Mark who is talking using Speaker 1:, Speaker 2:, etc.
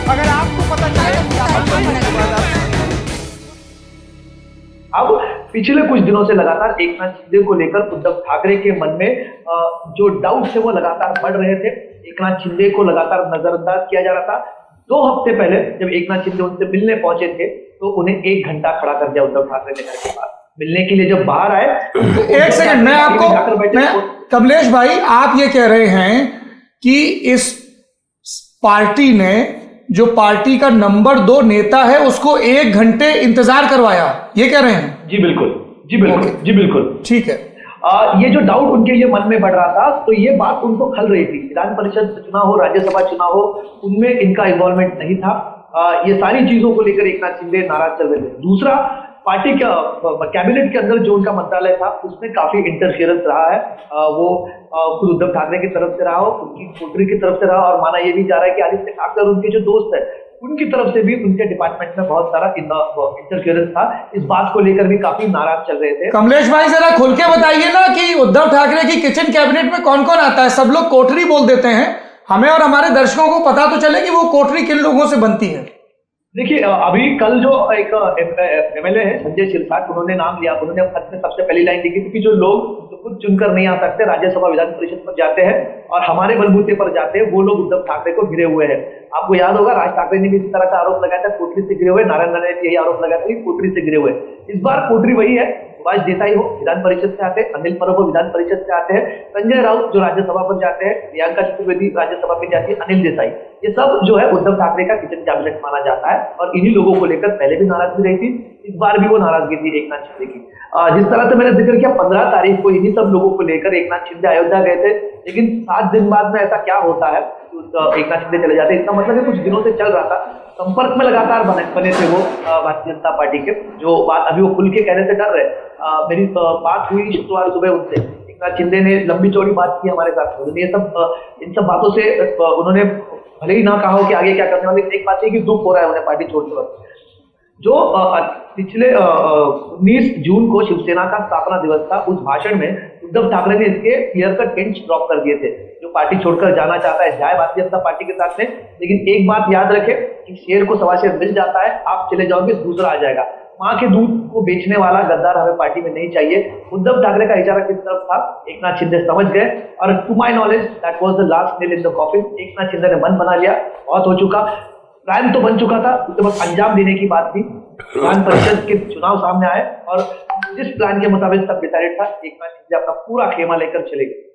Speaker 1: अगर आपको पता चले
Speaker 2: अब पिछले कुछ दिनों से लगातार एकनाथ शिंदे को लेकर उद्धव ठाकरे के मन में जो डाउट थे वो लगातार बढ़ रहे थे। एकनाथ शिंदे को लगातार नजरअंदाज किया जा रहा था। 2 हफ्ते पहले जब एकनाथ शिंदे उनसे मिलने पहुंचे थे तो उन्हें 1 घंटा खड़ा कर दिया उद्धव ठाकरे ने घर के पास। मिलने के लिए जब बाहर आए
Speaker 3: एक सेकंड, मैं आपको कमलेश भाई, आप ये कह रहे हैं कि इस पार्टी ने जो पार्टी का नंबर 2 नेता है उसको 1 घंटे इंतजार करवाया, ये कह रहे हैं?
Speaker 2: जी बिल्कुल, जी बिल्कुल, जी बिल्कुल,
Speaker 3: ठीक है।
Speaker 2: ये जो डाउट उनके लिए मन में बढ़ रहा था तो ये बात उनको खल रही थी। विधान परिषद चुनाव हो, राज्यसभा चुनाव हो, उनमें इनका इन्वॉल्वमेंट नहीं था। ये सारी चीजों को लेकर एकनाथ शिंदे नाराज चल रहे थे। दूसरा, पार्टी का कैबिनेट के अंदर जो उनका मंत्रालय था उसमें काफी इंटरफियरेंस रहा है। वो खुद उद्धव ठाकरे की तरफ से रहा हो, उनकी कोटरी की तरफ से रहा, और माना ये भी जा रहा है कि आदित्य ठाकरे उनके जो दोस्त है उनकी तरफ से भी उनके डिपार्टमेंट में बहुत सारा इंटरफियरेंस था। इस बात को लेकर भी काफी नाराज चल रहे थे।
Speaker 3: कमलेश भाई जरा खुल के बताइए ना कि उद्धव ठाकरे की किचन कैबिनेट में कौन कौन आता है? सब लोग कोठरी बोल देते हैं, हमें और हमारे दर्शकों को पता तो चले कि वो कोठरी किन लोगों से बनती है।
Speaker 2: देखिए, अभी कल जो एक एमएलए है संजय शिरसाट, उन्होंने नाम लिया। उन्होंने खत में सबसे पहली लाइन लिखी थी कि जो लोग खुद चुनकर नहीं आ सकते, राज्यसभा विधान परिषद पर जाते हैं और हमारे बलबूते पर जाते हैं, वो लोग उद्धव ठाकरे को घिरे हुए हैं। आपको याद होगा राज ठाकरे ने भी इसी तरह का आरोप लगाया था, कोटरी से घिरे हुए। नारायण राणे ने यही आरोप लगाया था कि कोटरी से घिरे हुए। इस बार कोटरी वही है। सुभाष देसाई हो विधान परिषद से आते हैं, अनिल परब हो विधान परिषद से आते हैं, संजय राउत जो राज्यसभा पर जाते हैं, प्रियंका चतुर्वेदी राज्यसभा पे जाती है, अनिल देसाई, ये सब जो है उद्धव ठाकरे का किचन कैबिनेट माना जाता है। और इन्हीं लोगों को लेकर पहले भी नाराजगी रही थी, इस बार भी वो नाराजगी थी एकनाथ शिंदे की। जिस तरह से मैंने जिक्र किया, 15 तारीख को इन्हीं सब लोगों को लेकर एकनाथ शिंदे अयोध्या गए थे, लेकिन 7 दिन बाद में ऐसा क्या होता है एकनाथ शिंदे चले जाते हैं। इसका मतलब है कुछ दिनों से चल रहा था, संपर्क में लगातार बने थे वो भारतीय जनता पार्टी के। जो बात अभी वो खुल के कहने से डर रहे, मेरी बात हुई शुक्रवार सुबह उनसे, एकनाथ शिंदे ने लंबी चौड़ी बात की हमारे साथ। उन्होंने ये सब इन सब बातों से उन्होंने भले ही ना कहा हो कि आगे क्या करने वाले, एक बात है कि दुख हो रहा है उन्हें पार्टी छोड़ते वक्त। जो पिछले 19 जून को शिवसेना का स्थापना दिवस था, उस भाषण में उद्धव ठाकरे ने इसके क्लियर कट हिंट्स ड्रॉप कर दिए थे। जो पार्टी छोड़कर जाना चाहता है जाए भारतीय जनता पार्टी के साथ में, लेकिन एक बात याद रखें कि शेर को सवा शेर मिल जाता है, आप चले जाओगे दूसरा आ जाएगा। मां के दूध को बेचने वाला गद्दार हमें पार्टी में नहीं चाहिए। उद्धव ठाकरे का इशारा किस तरफ था एकनाथ शिंदे समझ गए, और to my knowledge that was the last nail in the coffin. Eknath Shinde ने मन बना लिया, बहुत हो चुका, प्लान तो बन चुका था, उसके बाद अंजाम देने की बात थी। विधान परिषद के चुनाव सामने आए और जिस प्लान के मुताबिक सब डिसाइडेड था, एकनाथ शिंदे अपना पूरा खेमा लेकर चले गए।